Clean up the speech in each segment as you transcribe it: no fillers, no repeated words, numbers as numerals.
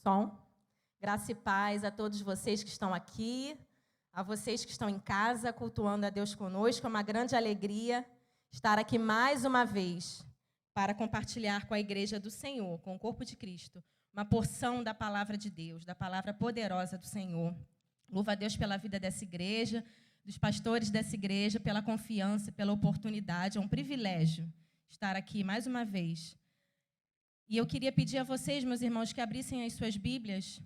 Som. Graça e paz a todos vocês que estão aqui, a vocês que estão em casa, cultuando a Deus conosco. É uma grande alegria estar aqui mais uma vez para compartilhar com a Igreja do Senhor, com o corpo de Cristo, uma porção da palavra de Deus, da palavra poderosa do Senhor. Louvo a Deus pela vida dessa igreja, dos pastores dessa igreja, pela confiança, pela oportunidade. É um privilégio estar aqui mais uma vez. E eu queria pedir a vocês, meus irmãos, que abrissem as suas Bíblias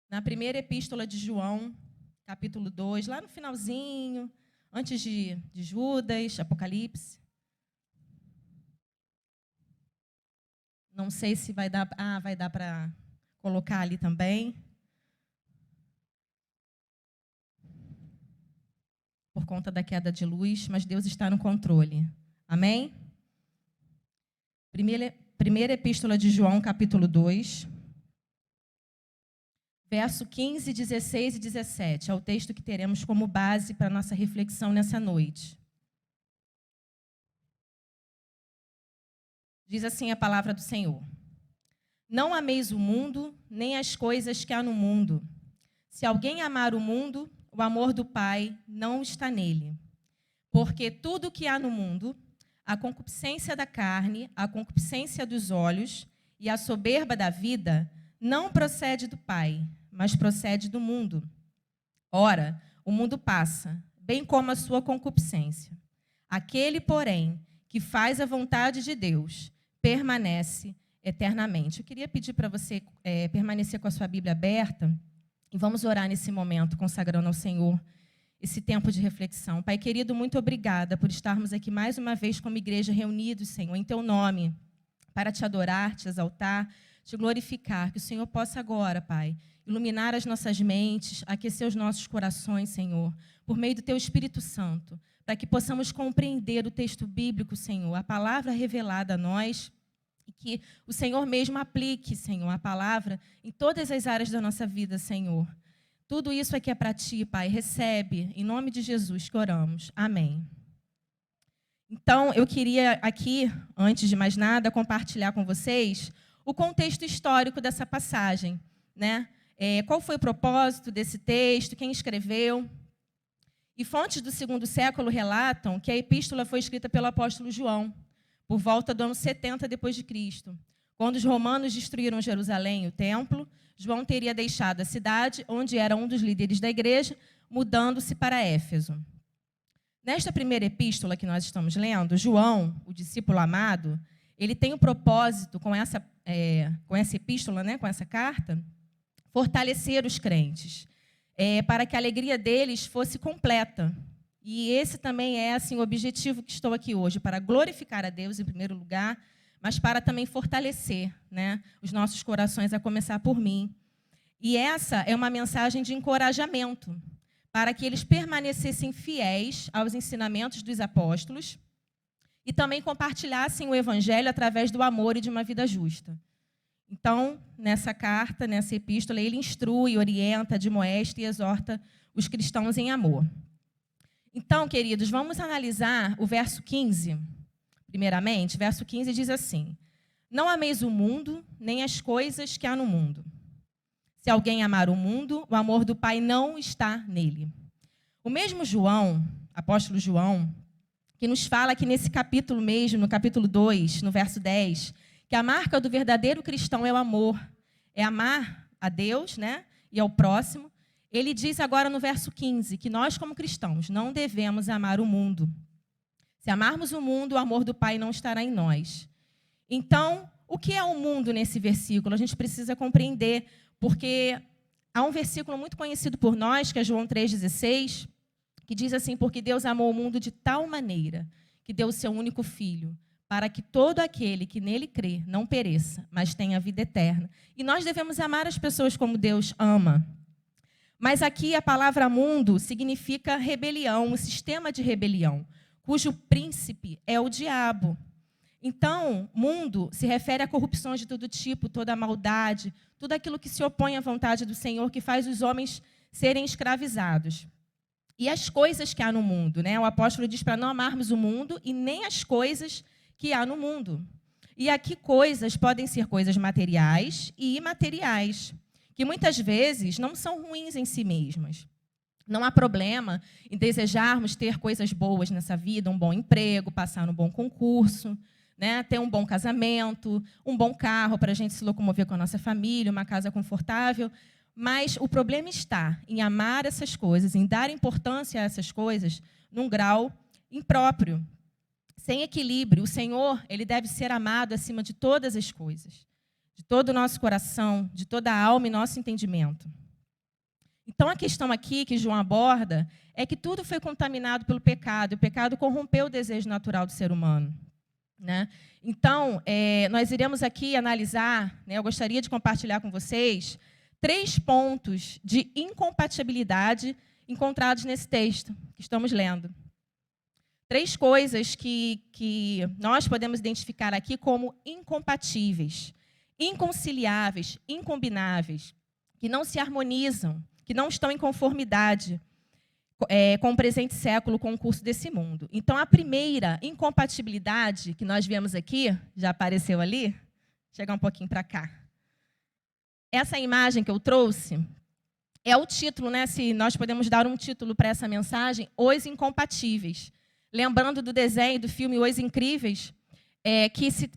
na primeira epístola de João, capítulo 2, lá no finalzinho, antes de Judas, Apocalipse. Não sei se vai dar... vai dar para colocar ali também. Por conta da queda de luz, mas Deus está no controle. Amém? Primeira epístola de João, capítulo 2, verso 15, 16 e 17. É o texto que teremos como base para a nossa reflexão nessa noite. Diz assim a palavra do Senhor: Não ameis o mundo, nem as coisas que há no mundo. Se alguém amar o mundo, o amor do Pai não está nele. Porque tudo que há no mundo, a concupiscência da carne, a concupiscência dos olhos e a soberba da vida, não procede do Pai, mas procede do mundo. Ora, o mundo passa, bem como a sua concupiscência. Aquele, porém, que faz a vontade de Deus, permanece eternamente. Eu queria pedir para você permanecer com a sua Bíblia aberta e vamos orar nesse momento, consagrando ao Senhor esse tempo de reflexão. Pai querido, muito obrigada por estarmos aqui mais uma vez como igreja reunidos, Senhor, em Teu nome, para Te adorar, Te exaltar, Te glorificar. Que o Senhor possa agora, Pai, iluminar as nossas mentes, aquecer os nossos corações, Senhor, por meio do Teu Espírito Santo, para que possamos compreender o texto bíblico, Senhor, a palavra revelada a nós, e que o Senhor mesmo aplique, Senhor, a palavra em todas as áreas da nossa vida, Senhor. Tudo isso aqui é para Ti, Pai. Recebe, em nome de Jesus que oramos. Amém. Então, eu queria aqui, antes de mais nada, compartilhar com vocês o contexto histórico dessa passagem, né? Qual foi o propósito desse texto, quem escreveu. E fontes do segundo século relatam que a epístola foi escrita pelo apóstolo João, por volta do ano 70 depois de Cristo. Quando os romanos destruíram Jerusalém e o templo, João teria deixado a cidade, onde era um dos líderes da igreja, mudando-se para Éfeso. Nesta primeira epístola que nós estamos lendo, João, o discípulo amado, ele tem o propósito, com essa epístola, né, com essa carta, fortalecer os crentes, para que a alegria deles fosse completa. E esse também é assim, o objetivo que estou aqui hoje, para glorificar a Deus em primeiro lugar, mas para também fortalecer, né, os nossos corações, a começar por mim. E essa é uma mensagem de encorajamento, para que eles permanecessem fiéis aos ensinamentos dos apóstolos e também compartilhassem o evangelho através do amor e de uma vida justa. Então, nessa carta, nessa epístola, ele instrui, orienta, admoesta e exorta os cristãos em amor. Então, queridos, vamos analisar o verso 15. Primeiramente, verso 15 diz assim: Não ameis o mundo, nem as coisas que há no mundo. Se alguém amar o mundo, o amor do Pai não está nele. O mesmo João, apóstolo João, que nos fala que nesse capítulo mesmo, no capítulo 2, no verso 10, que a marca do verdadeiro cristão é o amor, é amar a Deus, né, e ao próximo. Ele diz agora no verso 15 que nós, como cristãos, não devemos amar o mundo. Se amarmos o mundo, o amor do Pai não estará em nós. Então, o que é o mundo nesse versículo? A gente precisa compreender, porque há um versículo muito conhecido por nós, que é João 3,16, que diz assim: Porque Deus amou o mundo de tal maneira que deu o seu único Filho, para que todo aquele que nele crê não pereça, mas tenha vida eterna. E nós devemos amar as pessoas como Deus ama. Mas aqui a palavra mundo significa rebelião, um sistema de rebelião, cujo príncipe é o diabo. Então, mundo se refere a corrupções de todo tipo, toda a maldade, tudo aquilo que se opõe à vontade do Senhor, que faz os homens serem escravizados. E as coisas que há no mundo, né? O apóstolo diz para não amarmos o mundo e nem as coisas que há no mundo. E aqui coisas podem ser coisas materiais e imateriais, que muitas vezes não são ruins em si mesmas. Não há problema em desejarmos ter coisas boas nessa vida, um bom emprego, passar num bom concurso, né, ter um bom casamento, um bom carro para a gente se locomover com a nossa família, uma casa confortável. Mas o problema está em amar essas coisas, em dar importância a essas coisas num grau impróprio, sem equilíbrio. O Senhor, ele deve ser amado acima de todas as coisas, de todo o nosso coração, de toda a alma e nosso entendimento. Então, a questão aqui que João aborda é que tudo foi contaminado pelo pecado. O pecado corrompeu o desejo natural do ser humano, né? Então, nós iremos aqui analisar, né, eu gostaria de compartilhar com vocês 3 pontos de incompatibilidade encontrados nesse texto que estamos lendo. 3 coisas que nós podemos identificar aqui como incompatíveis, inconciliáveis, incombináveis, que não se harmonizam, que não estão em conformidade com o presente século, com o curso desse mundo. Então, a primeira incompatibilidade que nós vemos aqui, já apareceu ali, chegar um pouquinho para cá. Essa imagem que eu trouxe é o título, né? Se nós podemos dar um título para essa mensagem, Os Incompatíveis. Lembrando do desenho, do filme Os Incríveis,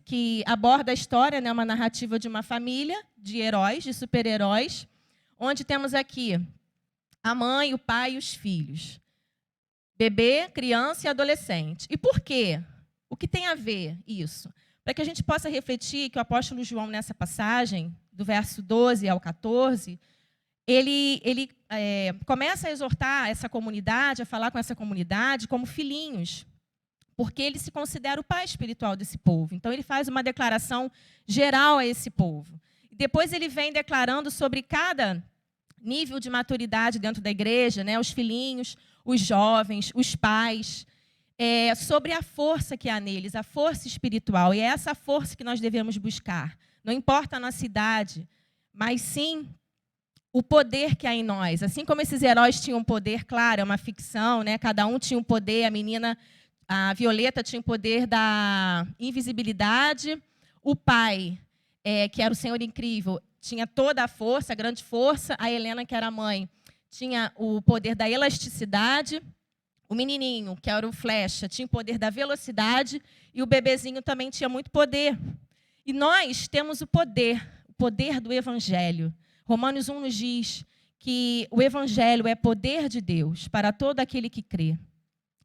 que aborda a história, né, uma narrativa de uma família de heróis, de super-heróis, onde temos aqui a mãe, o pai e os filhos. Bebê, criança e adolescente. E por quê? O que tem a ver isso? Para que a gente possa refletir que o apóstolo João, nessa passagem, do verso 12 ao 14, ele começa a exortar essa comunidade, a falar com essa comunidade como filhinhos, porque ele se considera o pai espiritual desse povo. Então, ele faz uma declaração geral a esse povo. E depois ele vem declarando sobre cada nível de maturidade dentro da igreja, né, os filhinhos, os jovens, os pais, sobre a força que há neles, a força espiritual. E é essa força que nós devemos buscar. Não importa a nossa idade, mas sim o poder que há em nós. Assim como esses heróis tinham poder, claro, é uma ficção, né? Cada um tinha um poder. A Violeta tinha o poder da invisibilidade. O pai, que era o Senhor Incrível, tinha toda a força, a grande força. A Helena, que era a mãe, tinha o poder da elasticidade. O menininho, que era o Flecha, tinha o poder da velocidade. E o bebezinho também tinha muito poder. E nós temos o poder do Evangelho. Romanos 1 nos diz que o Evangelho é poder de Deus para todo aquele que crê.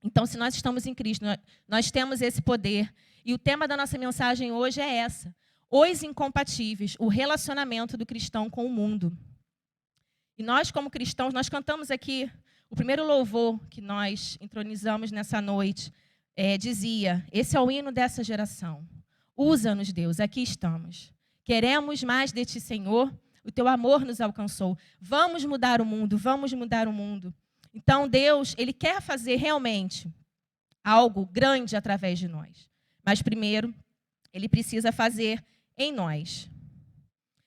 Então, se nós estamos em Cristo, nós temos esse poder. E o tema da nossa mensagem hoje é essa: os incompatíveis, o relacionamento do cristão com o mundo. E nós, como cristãos, nós cantamos aqui, o primeiro louvor que nós entronizamos nessa noite, dizia: esse é o hino dessa geração. Usa-nos, Deus, aqui estamos. Queremos mais de Ti, Senhor. O Teu amor nos alcançou. Vamos mudar o mundo, vamos mudar o mundo. Então, Deus, Ele quer fazer realmente algo grande através de nós. Mas, primeiro, Ele precisa fazer em nós.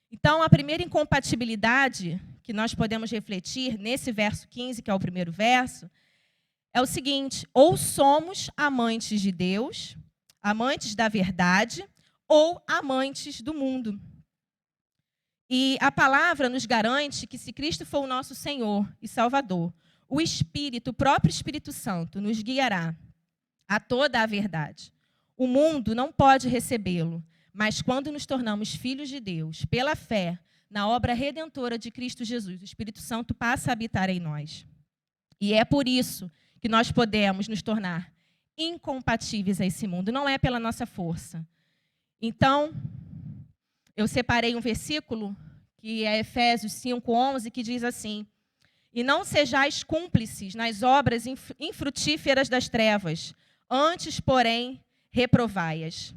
Então, a primeira incompatibilidade que nós podemos refletir nesse verso 15, que é o primeiro verso, é o seguinte: ou somos amantes de Deus, amantes da verdade, ou amantes do mundo. E a palavra nos garante que, se Cristo for o nosso Senhor e Salvador, o Espírito, o próprio Espírito Santo, nos guiará a toda a verdade. O mundo não pode recebê-lo, mas quando nos tornamos filhos de Deus, pela fé, na obra redentora de Cristo Jesus, o Espírito Santo passa a habitar em nós. E é por isso que nós podemos nos tornar incompatíveis a esse mundo, não é pela nossa força. Então, eu separei um versículo, que é Efésios 5:11, que diz assim: e não sejais cúmplices nas obras infrutíferas das trevas, antes, porém, reprovai-as.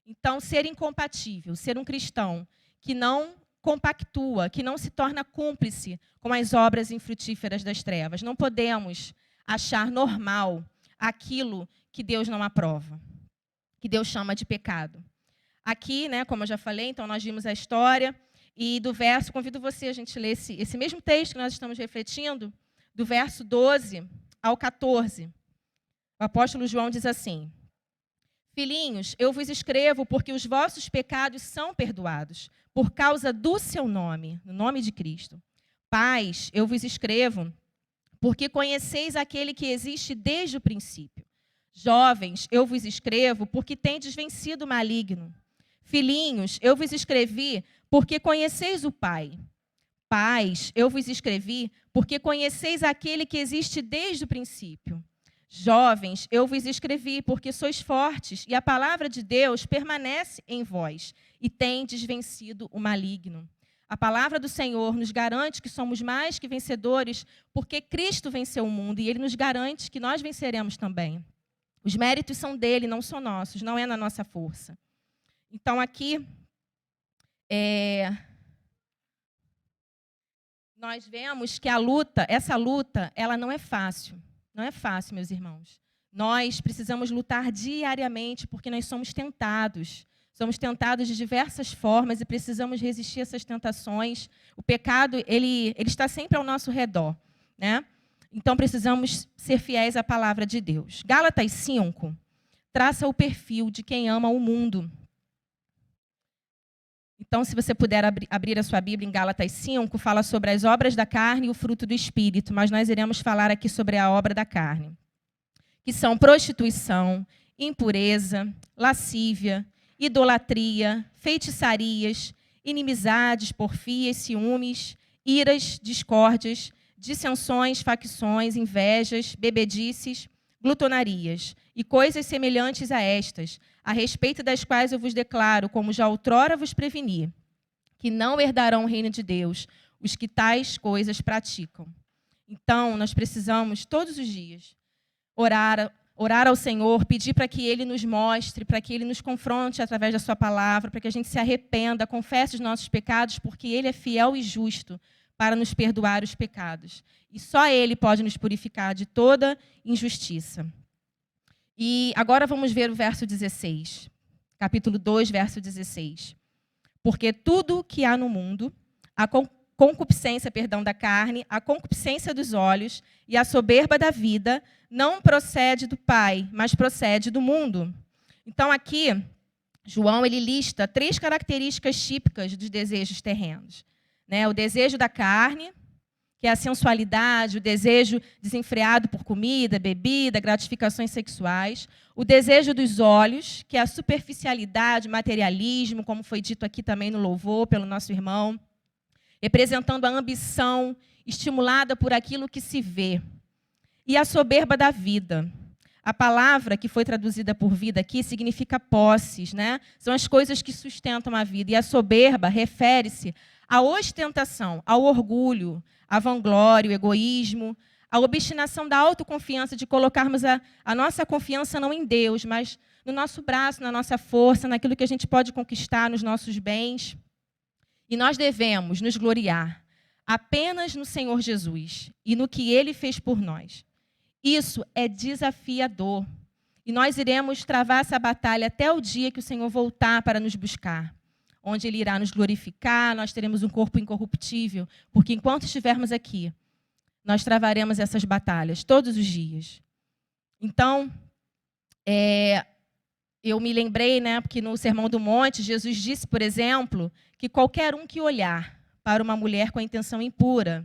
Então, ser incompatível, ser um cristão que não compactua, que não se torna cúmplice com as obras infrutíferas das trevas. Não podemos achar normal aquilo que Deus não aprova, que Deus chama de pecado. Aqui, né, como eu já falei, então nós vimos a história, e do verso, convido você a gente ler esse mesmo texto que nós estamos refletindo, do verso 12 ao 14. O apóstolo João diz assim: Filhinhos, eu vos escrevo porque os vossos pecados são perdoados, por causa do seu nome, no nome de Cristo. Pais, eu vos escrevo porque conheceis aquele que existe desde o princípio. Jovens, eu vos escrevo porque tendes vencido o maligno. Filhinhos, eu vos escrevi porque conheceis o Pai. Pais, eu vos escrevi porque conheceis aquele que existe desde o princípio. Jovens, eu vos escrevi porque sois fortes e a palavra de Deus permanece em vós e tendes vencido o maligno. A palavra do Senhor nos garante que somos mais que vencedores porque Cristo venceu o mundo e Ele nos garante que nós venceremos também. Os méritos são dele, não são nossos, não é na nossa força. Então, aqui, nós vemos que essa luta, ela não é fácil. Não é fácil, meus irmãos. Nós precisamos lutar diariamente porque nós somos tentados. Somos tentados de diversas formas e precisamos resistir a essas tentações. O pecado, ele está sempre ao nosso redor, né? Então, precisamos ser fiéis à palavra de Deus. Gálatas 5 traça o perfil de quem ama o mundo. Então, se você puder abrir a sua Bíblia em Gálatas 5, fala sobre as obras da carne e o fruto do Espírito, mas nós iremos falar aqui sobre a obra da carne, que são prostituição, impureza, lascívia, idolatria, feitiçarias, inimizades, porfias, ciúmes, iras, discórdias, dissensões, facções, invejas, bebedices, glutonarias e coisas semelhantes a estas, a respeito das quais eu vos declaro, como já outrora vos preveni, que não herdarão o reino de Deus os que tais coisas praticam. Então, nós precisamos, todos os dias, orar ao Senhor, pedir para que Ele nos mostre, para que Ele nos confronte através da sua palavra, para que a gente se arrependa, confesse os nossos pecados, porque Ele é fiel e justo para nos perdoar os pecados. E só Ele pode nos purificar de toda injustiça. E agora vamos ver o verso 16, capítulo 2, verso 16. Porque tudo que há no mundo, a concupiscência, da carne, a concupiscência dos olhos e a soberba da vida, não procede do Pai, mas procede do mundo. Então aqui, João ele lista 3 características típicas dos desejos terrenos, né? O desejo da carne, que é a sensualidade, o desejo desenfreado por comida, bebida, gratificações sexuais. O desejo dos olhos, que é a superficialidade, materialismo, como foi dito aqui também no louvor pelo nosso irmão, representando a ambição estimulada por aquilo que se vê. E a soberba da vida. A palavra que foi traduzida por vida aqui significa posses, né? São as coisas que sustentam a vida. E a soberba refere-se à ostentação, ao orgulho, à vanglória, ao egoísmo, à obstinação da autoconfiança, de colocarmos a nossa confiança não em Deus, mas no nosso braço, na nossa força, naquilo que a gente pode conquistar, nos nossos bens. E nós devemos nos gloriar apenas no Senhor Jesus e no que Ele fez por nós. Isso é desafiador. E nós iremos travar essa batalha até o dia que o Senhor voltar para nos buscar, onde Ele irá nos glorificar, nós teremos um corpo incorruptível, porque enquanto estivermos aqui, nós travaremos essas batalhas todos os dias. Então, eu me lembrei, né, porque no Sermão do Monte, Jesus disse, por exemplo, que qualquer um que olhar para uma mulher com a intenção impura,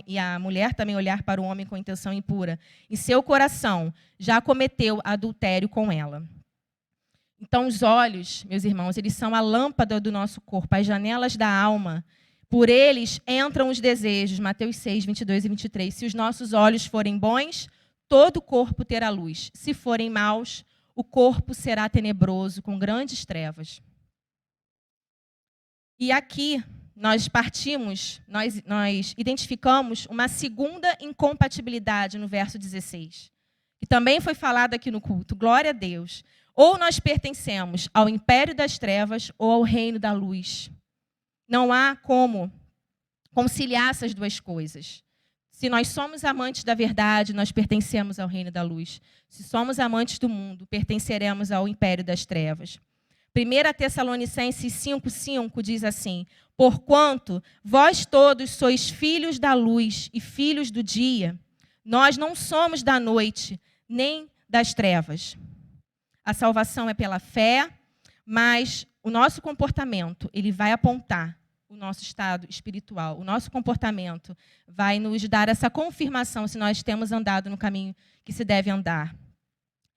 e a mulher também olhar para o homem com intenção impura, em seu coração já cometeu adultério com ela. Então, os olhos, meus irmãos, eles são a lâmpada do nosso corpo, as janelas da alma. Por eles entram os desejos, Mateus 6, 22 e 23. Se os nossos olhos forem bons, todo o corpo terá luz. Se forem maus, o corpo será tenebroso, com grandes trevas. E aqui nós identificamos uma segunda incompatibilidade no verso 16, que também foi falado aqui no culto. Glória a Deus. Ou nós pertencemos ao império das trevas ou ao reino da luz. Não há como conciliar essas duas coisas. Se nós somos amantes da verdade, nós pertencemos ao reino da luz. Se somos amantes do mundo, pertenceremos ao império das trevas. 1 Tessalonicenses 5,5 diz assim: porquanto vós todos sois filhos da luz e filhos do dia, nós não somos da noite, nem das trevas. a salvação é pela fé, mas o nosso comportamento, ele vai apontar o nosso estado espiritual. O nosso comportamento vai nos dar essa confirmação se nós temos andado no caminho que se deve andar.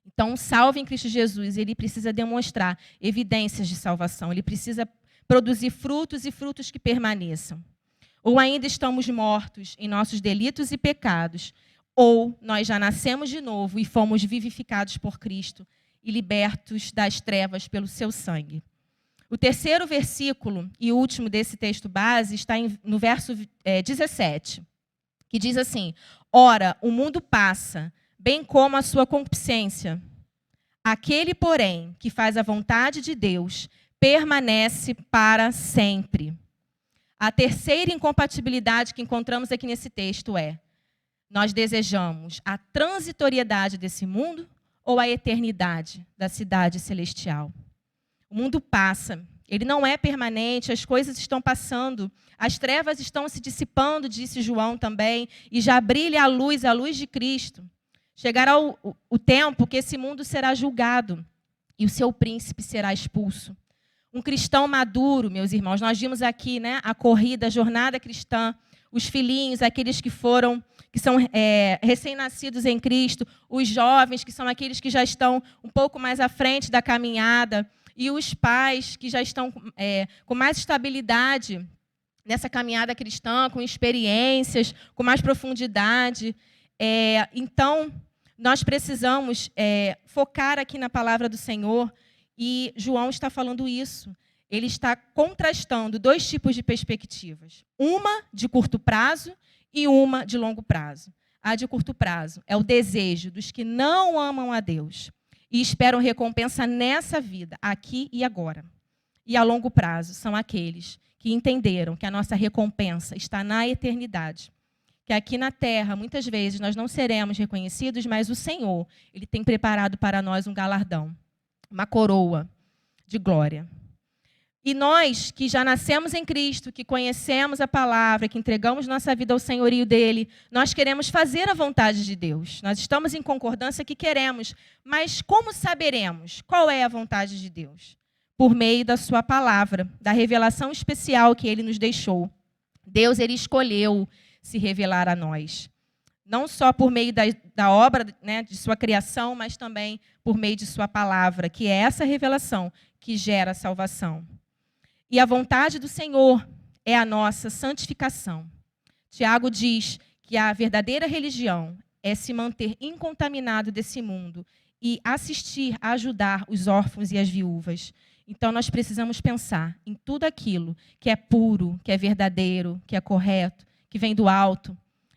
Então, o salvo em Cristo Jesus, ele precisa demonstrar evidências de salvação, ele precisa produzir frutos e frutos que permaneçam. Ou ainda estamos mortos em nossos delitos e pecados, ou nós já nascemos de novo e fomos vivificados por Cristo e libertos das trevas pelo seu sangue. O terceiro versículo e último desse texto base está no verso 17, que diz assim: ora, o mundo passa, bem como a sua concupiscência. Aquele, porém, que faz a vontade de Deus, permanece para sempre. A terceira incompatibilidade que encontramos aqui nesse texto é: nós desejamos a transitoriedade desse mundo ou a eternidade da cidade celestial? O mundo passa, ele não é permanente, as coisas estão passando, as trevas estão se dissipando, disse João também, e já brilha a luz de Cristo. Chegará o tempo que esse mundo será julgado e o seu príncipe será expulso. Um cristão maduro, meus irmãos, nós vimos aqui, né, a corrida, a jornada cristã, os filhinhos, aqueles que são recém-nascidos em Cristo, os jovens, que são aqueles que já estão um pouco mais à frente da caminhada, e os pais que já estão com mais estabilidade nessa caminhada cristã, com experiências, com mais profundidade. Então, nós precisamos focar aqui na palavra do Senhor, e João está falando isso. Ele está contrastando dois tipos de perspectivas. Uma de curto prazo e uma de longo prazo. A de curto prazo é o desejo dos que não amam a Deus e esperam recompensa nessa vida, aqui e agora. E a longo prazo são aqueles que entenderam que a nossa recompensa está na eternidade. Que aqui na terra, muitas vezes, nós não seremos reconhecidos, mas o Senhor, ele tem preparado para nós um galardão, uma coroa de glória. E nós, que já nascemos em Cristo, que conhecemos a palavra, que entregamos nossa vida ao senhorio dele, nós queremos fazer a vontade de Deus. Nós estamos em concordância que queremos, mas como saberemos qual é a vontade de Deus? Por meio da sua palavra, da revelação especial que ele nos deixou. Deus, ele escolheu se revelar a nós. Não só por meio da obra, né, de sua criação, mas também por meio de sua palavra, que é essa revelação que gera a salvação. E a vontade do Senhor é a nossa santificação. Tiago diz que a verdadeira religião é se manter incontaminado desse mundo e assistir, ajudar os órfãos e as viúvas. Então, nós precisamos pensar em tudo aquilo que é puro, que é verdadeiro, que é correto, que vem do alto,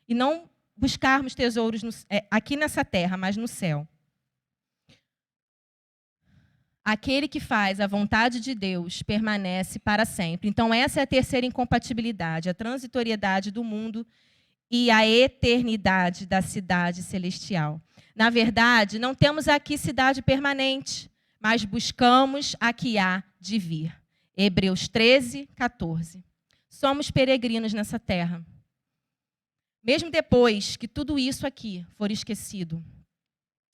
e não buscarmos tesouros aqui nessa terra, mas no céu. Aquele que faz a vontade de Deus permanece para sempre. Então, essa é a terceira incompatibilidade, a transitoriedade do mundo e a eternidade da cidade celestial. Na verdade, não temos aqui cidade permanente, mas buscamos a que há de vir. Hebreus 13, 14. Somos peregrinos nessa terra. Mesmo depois que tudo isso aqui for esquecido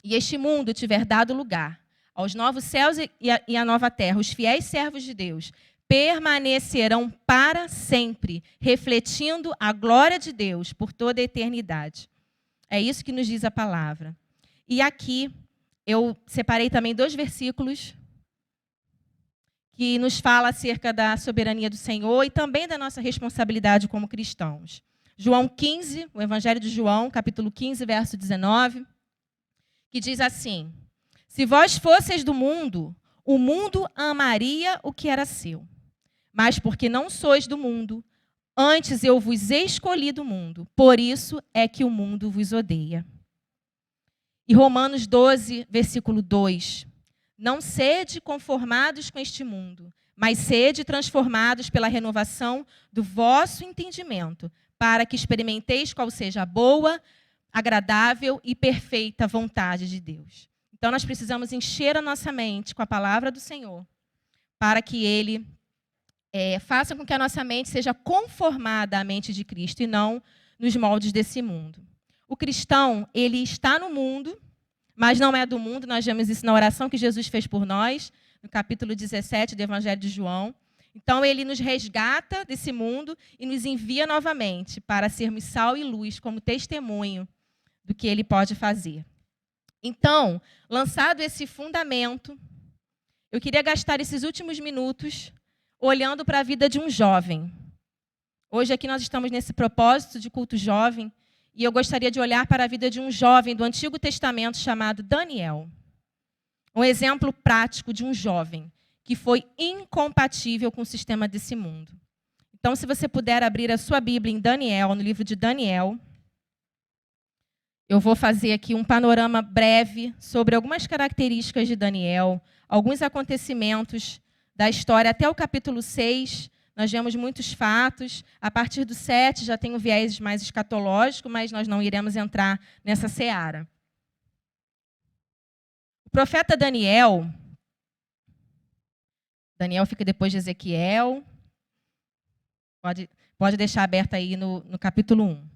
e este mundo tiver dado lugar aos novos céus e à nova terra, os fiéis servos de Deus permanecerão para sempre, refletindo a glória de Deus por toda a eternidade. É isso que nos diz a palavra. E aqui eu separei também 2 versículos que nos fala acerca da soberania do Senhor e também da nossa responsabilidade como cristãos. João 15, o Evangelho de João, capítulo 15, verso 19, que diz assim: se vós fosseis do mundo, o mundo amaria o que era seu. Mas porque não sois do mundo, antes eu vos escolhi do mundo. Por isso é que o mundo vos odeia. E Romanos 12, versículo 2. Não sede conformados com este mundo, mas sede transformados pela renovação do vosso entendimento, para que experimenteis qual seja a boa, agradável e perfeita vontade de Deus. Então, nós precisamos encher a nossa mente com a palavra do Senhor, para que Ele faça com que a nossa mente seja conformada à mente de Cristo e não nos moldes desse mundo. O cristão, ele está no mundo, mas não é do mundo. Nós vemos isso na oração que Jesus fez por nós, no capítulo 17 do Evangelho de João. Então, ele nos resgata desse mundo e nos envia novamente para sermos sal e luz como testemunho do que ele pode fazer. Então, lançado esse fundamento, eu queria gastar esses últimos minutos olhando para a vida de um jovem. Hoje aqui nós estamos nesse propósito de culto jovem, e eu gostaria de olhar para a vida de um jovem do Antigo Testamento chamado Daniel. Um exemplo prático de um jovem que foi incompatível com o sistema desse mundo. Então, se você puder abrir a sua Bíblia em Daniel, no livro de Daniel, eu vou fazer aqui um panorama breve sobre algumas características de Daniel, alguns acontecimentos da história até o capítulo 6. Nós vemos muitos fatos. A partir do 7 já tem um viés mais escatológico, mas nós não iremos entrar nessa seara. O profeta Daniel fica depois de Ezequiel. Pode deixar aberto aí no capítulo 1.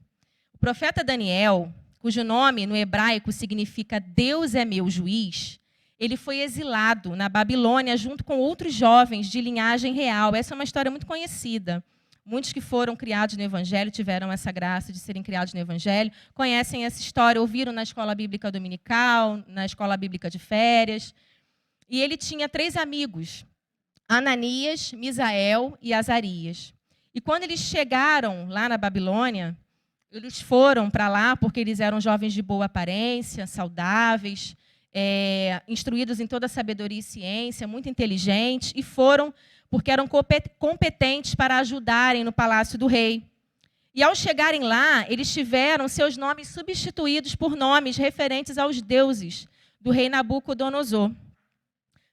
O profeta Daniel, cujo nome no hebraico significa Deus é meu juiz, ele foi exilado na Babilônia junto com outros jovens de linhagem real. Essa é uma história muito conhecida. Muitos que foram criados no Evangelho tiveram essa graça de serem criados no Evangelho, conhecem essa história, ouviram na escola bíblica dominical, na escola bíblica de férias. E ele tinha 3 amigos, Ananias, Misael e Azarias. E quando eles chegaram lá na Babilônia, eles foram para lá porque eles eram jovens de boa aparência, saudáveis, instruídos em toda a sabedoria e ciência, muito inteligentes, e foram porque eram competentes para ajudarem no palácio do rei. E ao chegarem lá, eles tiveram seus nomes substituídos por nomes referentes aos deuses do rei Nabucodonosor.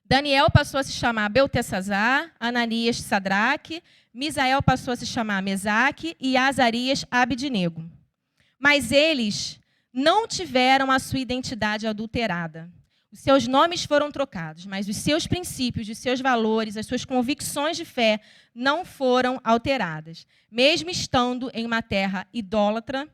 Daniel passou a se chamar Beltesazar, Ananias Sadraque, Misael passou a se chamar Mesaque e Azarias Abidnego. Mas eles não tiveram a sua identidade adulterada. Os seus nomes foram trocados, mas os seus princípios, os seus valores, as suas convicções de fé não foram alteradas. Mesmo estando em uma terra idólatra,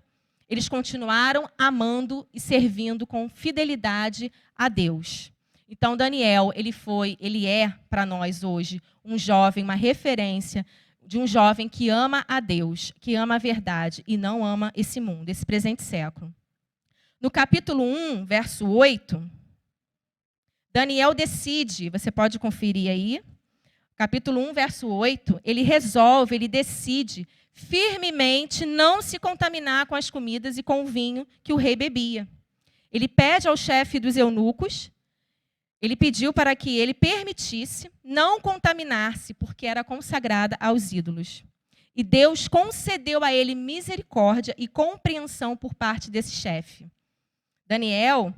eles continuaram amando e servindo com fidelidade a Deus. Então, Daniel, ele é para nós hoje um jovem, uma referência de um jovem que ama a Deus, que ama a verdade e não ama esse mundo, esse presente século. No capítulo 1, verso 8, Daniel decide, você pode conferir aí, capítulo 1, verso 8, ele decide firmemente não se contaminar com as comidas e com o vinho que o rei bebia. Ele pede ao chefe dos eunucos, ele pediu para que ele permitisse não contaminar-se, porque era consagrada aos ídolos. E Deus concedeu a ele misericórdia e compreensão por parte desse chefe. Daniel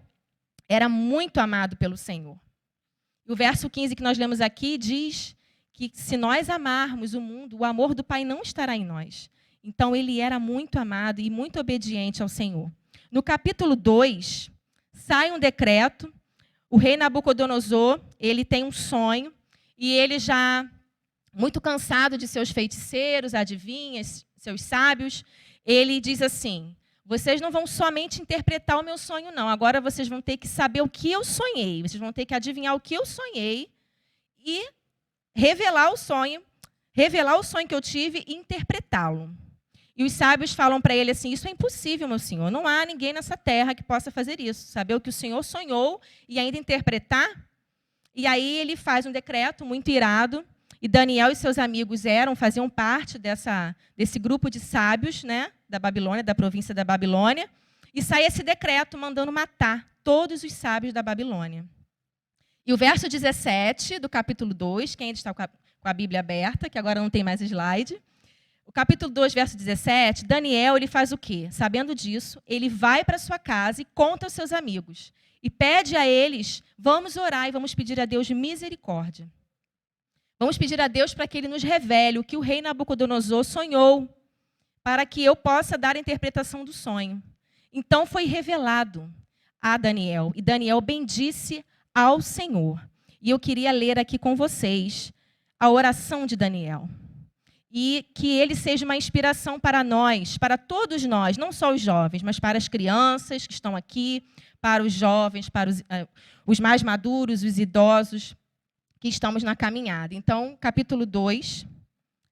era muito amado pelo Senhor. E o verso 15 que nós lemos aqui diz que se nós amarmos o mundo, o amor do Pai não estará em nós. Então, ele era muito amado e muito obediente ao Senhor. No capítulo 2, sai um decreto. O rei Nabucodonosor, ele tem um sonho, e ele já, muito cansado de seus feiticeiros, adivinhas, seus sábios, ele diz assim: vocês não vão somente interpretar o meu sonho, não. Agora vocês vão ter que saber o que eu sonhei. Vocês vão ter que adivinhar o que eu sonhei e revelar o sonho que eu tive e interpretá-lo. E os sábios falam para ele assim: isso é impossível, meu senhor. Não há ninguém nessa terra que possa fazer isso. Saber o que o senhor sonhou e ainda interpretar. E aí ele faz um decreto muito irado. E Daniel e seus amigos faziam parte desse grupo de sábios, né, da Babilônia, da província da Babilônia. E sai esse decreto mandando matar todos os sábios da Babilônia. E o verso 17 do capítulo 2, quem ainda está com a Bíblia aberta, que agora não tem mais slide. O capítulo 2, verso 17, Daniel, ele faz o quê? Sabendo disso, ele vai para sua casa e conta aos seus amigos. E pede a eles: vamos orar e vamos pedir a Deus misericórdia. Vamos pedir a Deus para que ele nos revele o que o rei Nabucodonosor sonhou, para que eu possa dar a interpretação do sonho. Então foi revelado a Daniel, e Daniel bendisse ao Senhor. E eu queria ler aqui com vocês a oração de Daniel. e que ele seja uma inspiração para nós, para todos nós, não só os jovens, mas para as crianças que estão aqui, para os jovens, para os mais maduros, os idosos que estamos na caminhada. Então, capítulo 2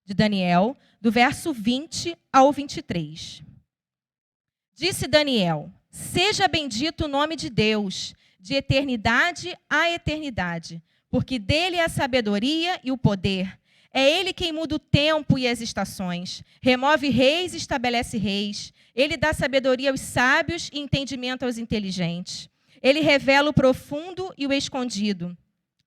de Daniel, do verso 20 ao 23. Disse Daniel: seja bendito o nome de Deus, de eternidade a eternidade, porque dele é a sabedoria e o poder. É ele quem muda o tempo e as estações, remove reis e estabelece reis. Ele dá sabedoria aos sábios e entendimento aos inteligentes. Ele revela o profundo e o escondido.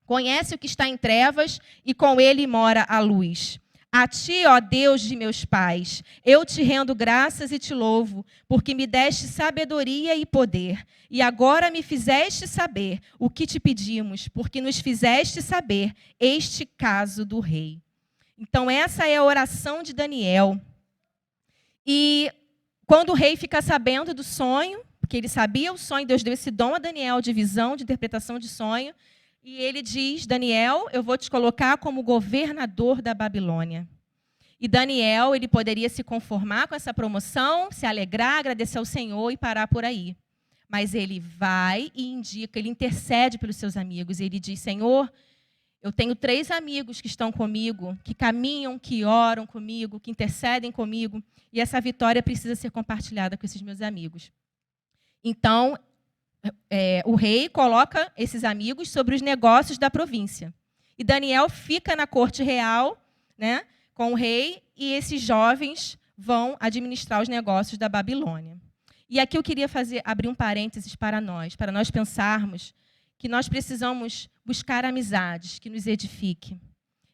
Conhece o que está em trevas e com ele mora a luz. A ti, ó Deus de meus pais, eu te rendo graças e te louvo, porque me deste sabedoria e poder. E agora me fizeste saber o que te pedimos, porque nos fizeste saber este caso do rei. Então, essa é a oração de Daniel. E quando o rei fica sabendo do sonho, porque ele sabia o sonho, Deus deu esse dom a Daniel de visão, de interpretação de sonho, e ele diz: Daniel, eu vou te colocar como governador da Babilônia. E Daniel, ele poderia se conformar com essa promoção, se alegrar, agradecer ao Senhor e parar por aí. Mas ele vai e indica, ele intercede pelos seus amigos. E ele diz: Senhor, eu tenho 3 amigos que estão comigo, que caminham, que oram comigo, que intercedem comigo. E essa vitória precisa ser compartilhada com esses meus amigos. Então, o rei coloca esses amigos sobre os negócios da província. E Daniel fica na corte real, né, com o rei, e esses jovens vão administrar os negócios da Babilônia. E aqui eu queria abrir um parênteses para nós pensarmos que nós precisamos buscar amizades que nos edifiquem.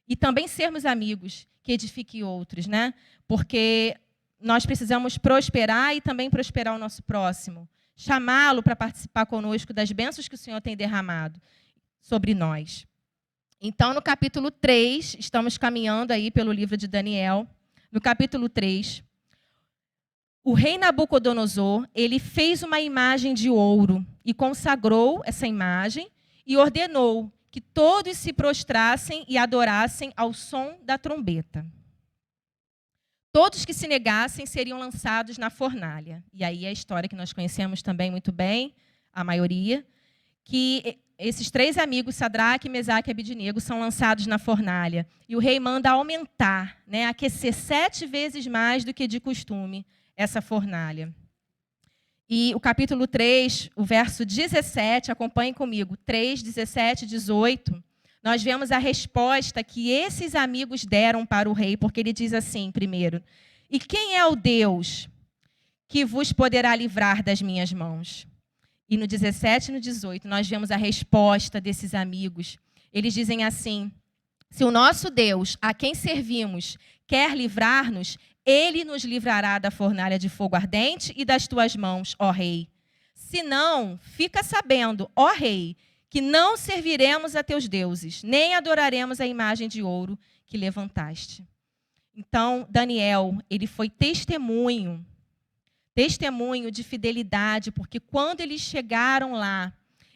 E também sermos amigos que edifiquem outros, né? Porque nós precisamos prosperar e também prosperar o nosso próximo. Chamá-lo para participar conosco das bênçãos que o Senhor tem derramado sobre nós. Então, no capítulo 3, estamos caminhando aí pelo livro de Daniel. No capítulo 3, o rei Nabucodonosor, ele fez uma imagem de ouro e consagrou essa imagem e ordenou que todos se prostrassem e adorassem ao som da trombeta. Todos que se negassem seriam lançados na fornalha. E aí a história que nós conhecemos também muito bem, a maioria, que esses 3 amigos, Sadraque, Mesaque e Abidnego, são lançados na fornalha. E o rei manda aumentar, né, aquecer 7 vezes mais do que de costume essa fornalha. E o capítulo 3, o verso 17, acompanhem comigo, 3, 17, 18, nós vemos a resposta que esses amigos deram para o rei, porque ele diz assim, primeiro: e quem é o Deus que vos poderá livrar das minhas mãos? E no 17 e no 18, nós vemos a resposta desses amigos. Eles dizem assim: se o nosso Deus, a quem servimos, quer livrar-nos, ele nos livrará da fornalha de fogo ardente e das tuas mãos, ó rei. Se não, fica sabendo, ó rei, que não serviremos a teus deuses, nem adoraremos a imagem de ouro que levantaste. Então, Daniel, ele foi testemunho de fidelidade, porque quando eles chegaram lá,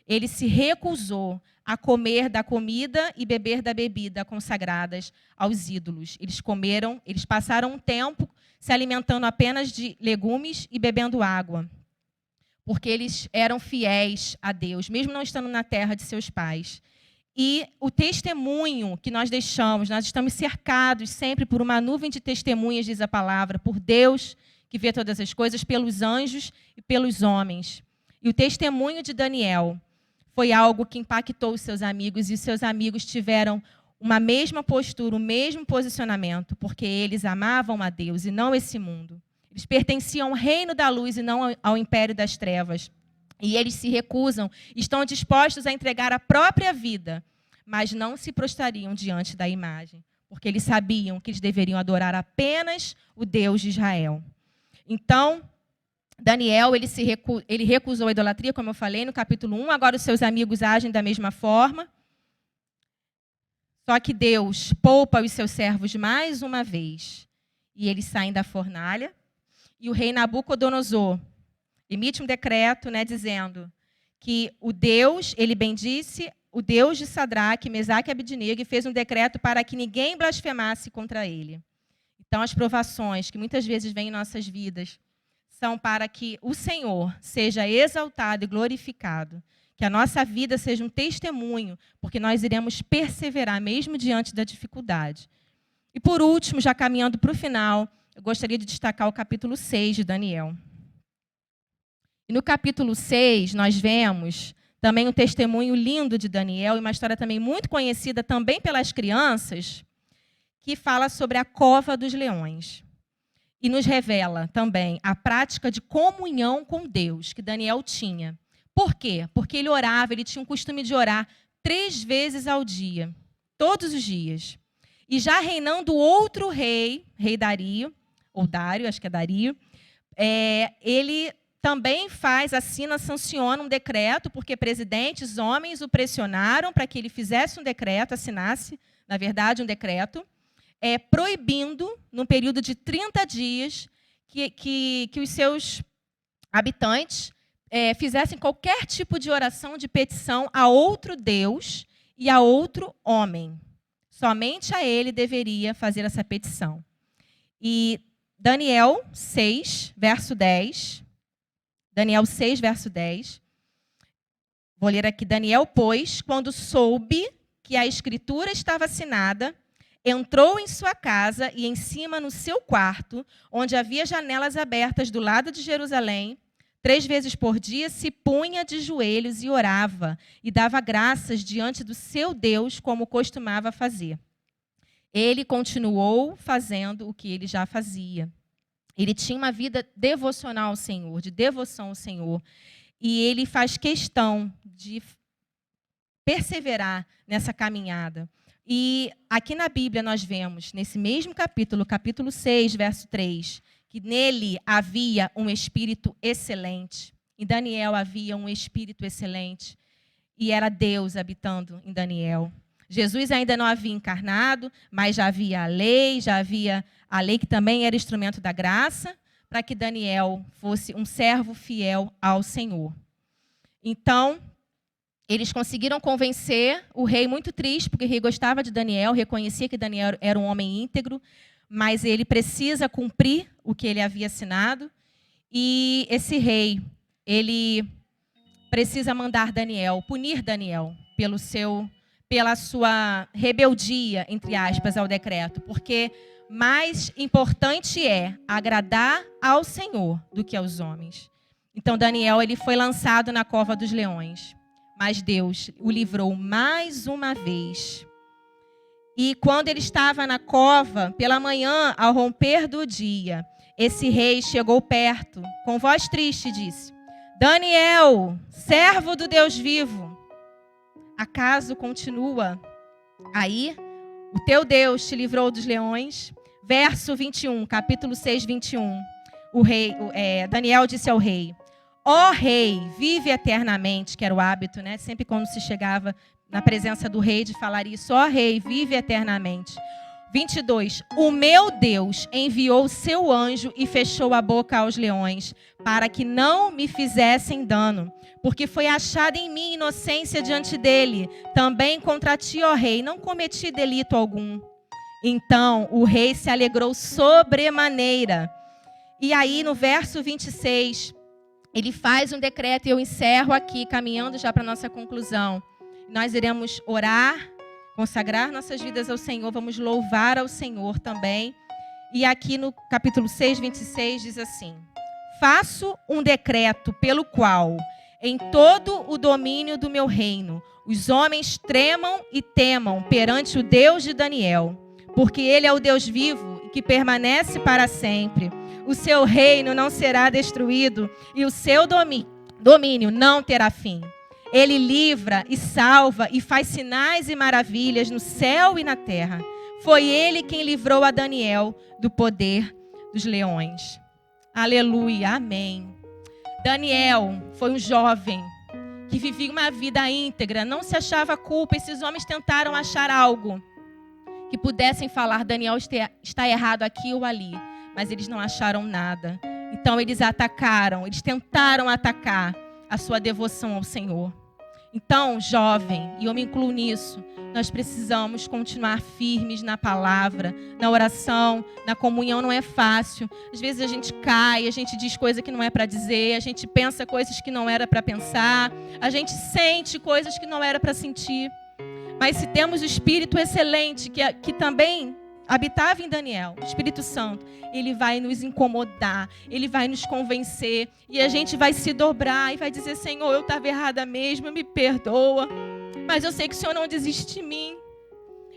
ele se recusou a comer da comida e beber da bebida consagradas aos ídolos. Eles passaram um tempo se alimentando apenas de legumes e bebendo água, porque eles eram fiéis a Deus, mesmo não estando na terra de seus pais. E o testemunho que nós deixamos, nós estamos cercados sempre por uma nuvem de testemunhas, diz a palavra, por Deus, que vê todas as coisas, pelos anjos e pelos homens. E o testemunho de Daniel foi algo que impactou os seus amigos, e os seus amigos tiveram uma mesma postura, o mesmo posicionamento, porque eles amavam a Deus e não esse mundo. Eles pertenciam ao reino da luz e não ao império das trevas. E eles se recusam, estão dispostos a entregar a própria vida, mas não se prostrariam diante da imagem, porque eles sabiam que eles deveriam adorar apenas o Deus de Israel. Então, Daniel, ele recusou a idolatria, como eu falei no capítulo 1, agora os seus amigos agem da mesma forma. Só que Deus poupa os seus servos mais uma vez, e eles saem da fornalha, e o rei Nabucodonosor emite um decreto, né, dizendo que o Deus, ele bendisse o Deus de Sadraque, Mesaque e Abidnego, e fez um decreto para que ninguém blasfemasse contra ele. Então, as provações que muitas vezes vêm em nossas vidas são para que o Senhor seja exaltado e glorificado, que a nossa vida seja um testemunho, porque nós iremos perseverar mesmo diante da dificuldade. E por último, já caminhando para o final, eu gostaria de destacar o capítulo 6 de Daniel. E no capítulo 6, nós vemos também um testemunho lindo de Daniel, e uma história também muito conhecida também pelas crianças, que fala sobre a cova dos leões. E nos revela também a prática de comunhão com Deus que Daniel tinha. Por quê? Porque ele orava, ele tinha um costume de orar 3 vezes ao dia, todos os dias. E já reinando outro rei, rei Dario, ou Dário, acho que é Dario, ele também sanciona um decreto, porque presidentes, homens, o pressionaram para que ele fizesse um decreto, assinasse, na verdade, um decreto, proibindo, num período de 30 dias, que os seus habitantes fizessem qualquer tipo de oração, de petição a outro Deus e a outro homem. Somente a ele deveria fazer essa petição. E Daniel 6, verso 10. Daniel 6, verso 10. Vou ler aqui. Daniel, pois, quando soube que a escritura estava assinada, entrou em sua casa e em cima no seu quarto, onde havia janelas abertas do lado de Jerusalém, 3 vezes por dia se punha de joelhos e orava, e dava graças diante do seu Deus, como costumava fazer. Ele continuou fazendo o que ele já fazia. Ele tinha uma vida devocional ao Senhor, de devoção ao Senhor. E ele faz questão de perseverar nessa caminhada. E aqui na Bíblia nós vemos, nesse mesmo capítulo, capítulo 6, verso 3, que nele havia um espírito excelente. Em Daniel havia um espírito excelente. E era Deus habitando em Daniel. Jesus ainda não havia encarnado, mas já havia a lei que também era instrumento da graça, para que Daniel fosse um servo fiel ao Senhor. Então, eles conseguiram convencer o rei, muito triste, porque o rei gostava de Daniel, reconhecia que Daniel era um homem íntegro, mas ele precisa cumprir o que ele havia assinado. E esse rei, ele precisa mandar Daniel, punir Daniel pela sua rebeldia, entre aspas, ao decreto, porque mais importante é agradar ao Senhor do que aos homens. Então Daniel, ele foi lançado na cova dos leões, mas Deus o livrou mais uma vez. E quando ele estava na cova, pela manhã, ao romper do dia, esse rei chegou perto, com voz triste, e disse: Daniel, servo do Deus vivo, acaso continua aí? O teu Deus te livrou dos leões? Verso 21, capítulo 6, 21. Daniel disse ao rei: ó rei, vive eternamente, que era o hábito, né? Sempre quando se chegava na presença do rei de falar isso: ó rei, vive eternamente. 22. O meu Deus enviou o seu anjo e fechou a boca aos leões, para que não me fizessem dano, porque foi achada em mim inocência diante dele. Também contra ti, ó rei, não cometi delito algum. Então o rei se alegrou sobremaneira. E aí no verso 26, ele faz um decreto, e eu encerro aqui, caminhando já para a nossa conclusão. Nós iremos orar, consagrar nossas vidas ao Senhor, vamos louvar ao Senhor também. E aqui no capítulo 6, 26, diz assim: faço um decreto pelo qual, em todo o domínio do meu reino, os homens tremam e temam perante o Deus de Daniel, porque ele é o Deus vivo e que permanece para sempre. O seu reino não será destruído e o seu domínio não terá fim. Ele livra e salva e faz sinais e maravilhas no céu e na terra. Foi ele quem livrou a Daniel do poder dos leões. Aleluia, amém. Daniel foi um jovem que vivia uma vida íntegra, não se achava culpa. Esses homens tentaram achar algo que pudessem falar: Daniel está errado aqui ou ali, mas eles não acharam nada. Então eles tentaram atacar a sua devoção ao Senhor. Então, jovem, e eu me incluo nisso, nós precisamos continuar firmes na palavra, na oração, na comunhão. Não é fácil. Às vezes a gente cai, a gente diz coisa que não é para dizer, a gente pensa coisas que não era para pensar, a gente sente coisas que não era para sentir. Mas se temos o Espírito excelente, que também habitava em Daniel, o Espírito Santo, ele vai nos incomodar, ele vai nos convencer, e a gente vai se dobrar e vai dizer: Senhor, eu estava errada mesmo, me perdoa, mas eu sei que o Senhor não desiste de mim,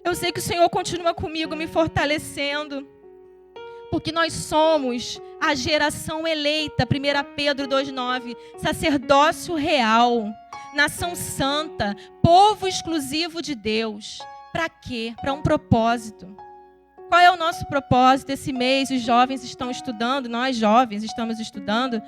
eu sei que o Senhor continua comigo, me fortalecendo, porque nós somos a geração eleita, 1 Pedro 2,9, sacerdócio real, nação santa, povo exclusivo de Deus. Para quê? Para um propósito. Qual é o nosso propósito? Esse mês os jovens estão estudando, nós jovens estamos estudando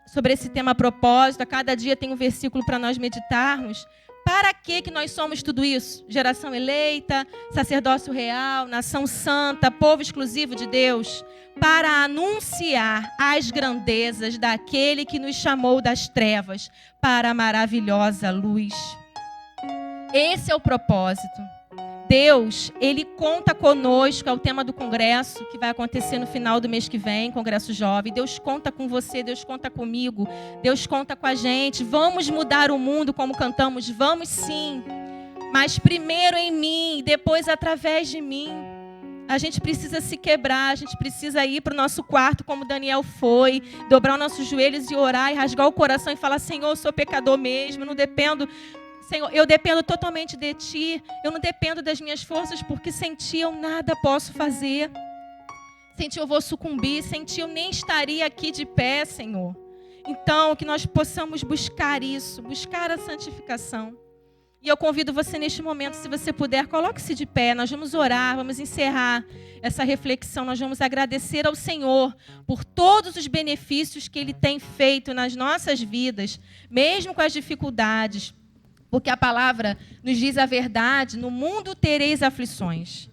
sobre esse tema propósito. A cada dia tem um versículo para nós meditarmos. Para que nós somos tudo isso? Geração eleita, sacerdócio real, nação santa, povo exclusivo de Deus. Para anunciar as grandezas daquele que nos chamou das trevas para a maravilhosa luz. Esse é o propósito. Deus, Ele conta conosco, é o tema do congresso, que vai acontecer no final do mês que vem, Congresso Jovem. Deus conta com você, Deus conta comigo, Deus conta com a gente. Vamos mudar o mundo como cantamos, vamos sim. Mas primeiro em mim, depois através de mim. A gente precisa se quebrar, a gente precisa ir para o nosso quarto, como Daniel foi, dobrar os nossos joelhos e orar, e rasgar o coração e falar: Senhor, eu sou pecador mesmo, não dependo... Senhor, eu dependo totalmente de Ti, eu não dependo das minhas forças, porque sem Ti eu nada posso fazer. Sem Ti eu vou sucumbir, sem Ti eu nem estaria aqui de pé, Senhor. Então, que nós possamos buscar isso, buscar a santificação. E eu convido você neste momento, se você puder, coloque-se de pé, nós vamos orar, vamos encerrar essa reflexão, nós vamos agradecer ao Senhor por todos os benefícios que Ele tem feito nas nossas vidas, mesmo com as dificuldades. Porque a palavra nos diz a verdade: no mundo tereis aflições,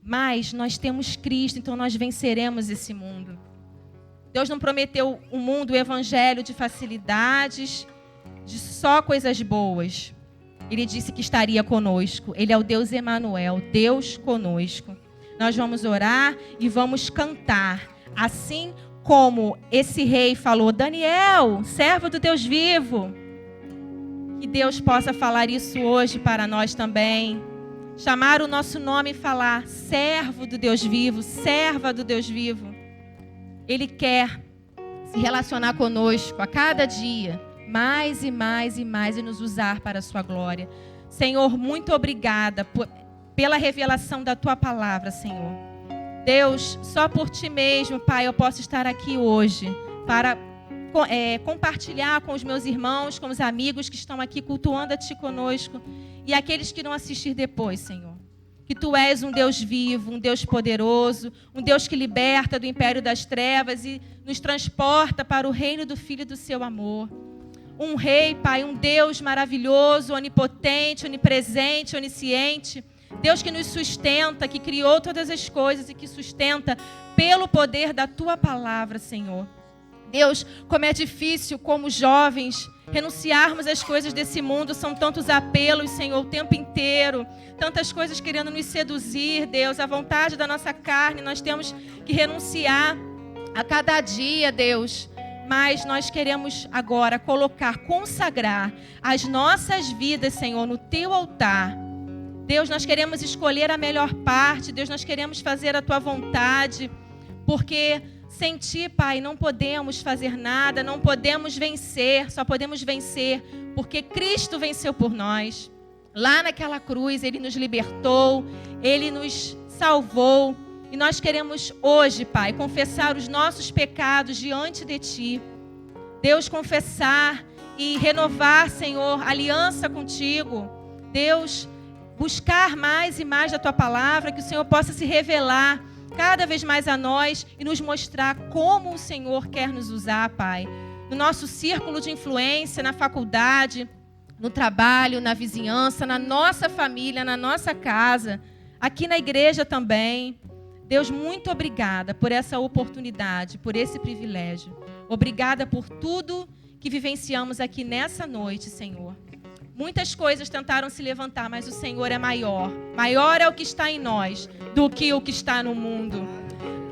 mas nós temos Cristo, então nós venceremos esse mundo. Deus não prometeu um mundo, o evangelho de facilidades, de só coisas boas. Ele disse que estaria conosco. Ele é o Deus Emanuel, Deus conosco. Nós vamos orar e vamos cantar, assim como esse rei falou: Daniel, servo do Deus vivo. Que Deus possa falar isso hoje para nós também. Chamar o nosso nome e falar: servo do Deus vivo, serva do Deus vivo. Ele quer se relacionar conosco a cada dia, mais e mais e mais, e nos usar para a sua glória. Senhor, muito obrigada pela revelação da Tua palavra, Senhor. Deus, só por Ti mesmo, Pai, eu posso estar aqui hoje para compartilhar com os meus irmãos, com os amigos que estão aqui cultuando a Ti conosco, e aqueles que irão assistir depois, Senhor. Que Tu és um Deus vivo, um Deus poderoso, um Deus que liberta do império das trevas e nos transporta para o reino do Filho do Seu amor. Um Rei, Pai, um Deus maravilhoso, onipotente, onipresente, onisciente. Deus que nos sustenta, que criou todas as coisas e que sustenta pelo poder da Tua palavra, Senhor. Deus, como é difícil, como jovens, renunciarmos às coisas desse mundo. São tantos apelos, Senhor, o tempo inteiro. Tantas coisas querendo nos seduzir, Deus. A vontade da nossa carne, nós temos que renunciar a cada dia, Deus. Mas nós queremos agora colocar, consagrar as nossas vidas, Senhor, no Teu altar. Deus, nós queremos escolher a melhor parte. Deus, nós queremos fazer a Tua vontade. Porque sem Ti, Pai, não podemos fazer nada, não podemos vencer, só podemos vencer porque Cristo venceu por nós. Lá naquela cruz, Ele nos libertou, Ele nos salvou. E nós queremos hoje, Pai, confessar os nossos pecados diante de Ti. Deus, confessar e renovar, Senhor, aliança contigo. Deus, buscar mais e mais da Tua palavra, que o Senhor possa se revelar cada vez mais a nós e nos mostrar como o Senhor quer nos usar, Pai. No nosso círculo de influência, na faculdade, no trabalho, na vizinhança, na nossa família, na nossa casa, aqui na igreja também. Deus, muito obrigada por essa oportunidade, por esse privilégio. Obrigada por tudo que vivenciamos aqui nessa noite, Senhor. Muitas coisas tentaram se levantar, mas o Senhor é maior. Maior é o que está em nós do que o que está no mundo.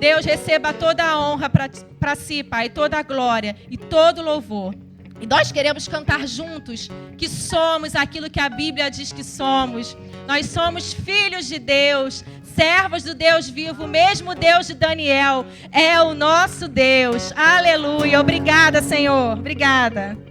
Deus, receba toda a honra para si, Pai, toda a glória e todo o louvor. E nós queremos cantar juntos que somos aquilo que a Bíblia diz que somos. Nós somos filhos de Deus, servos do Deus vivo, o mesmo Deus de Daniel é o nosso Deus. Aleluia. Obrigada, Senhor. Obrigada.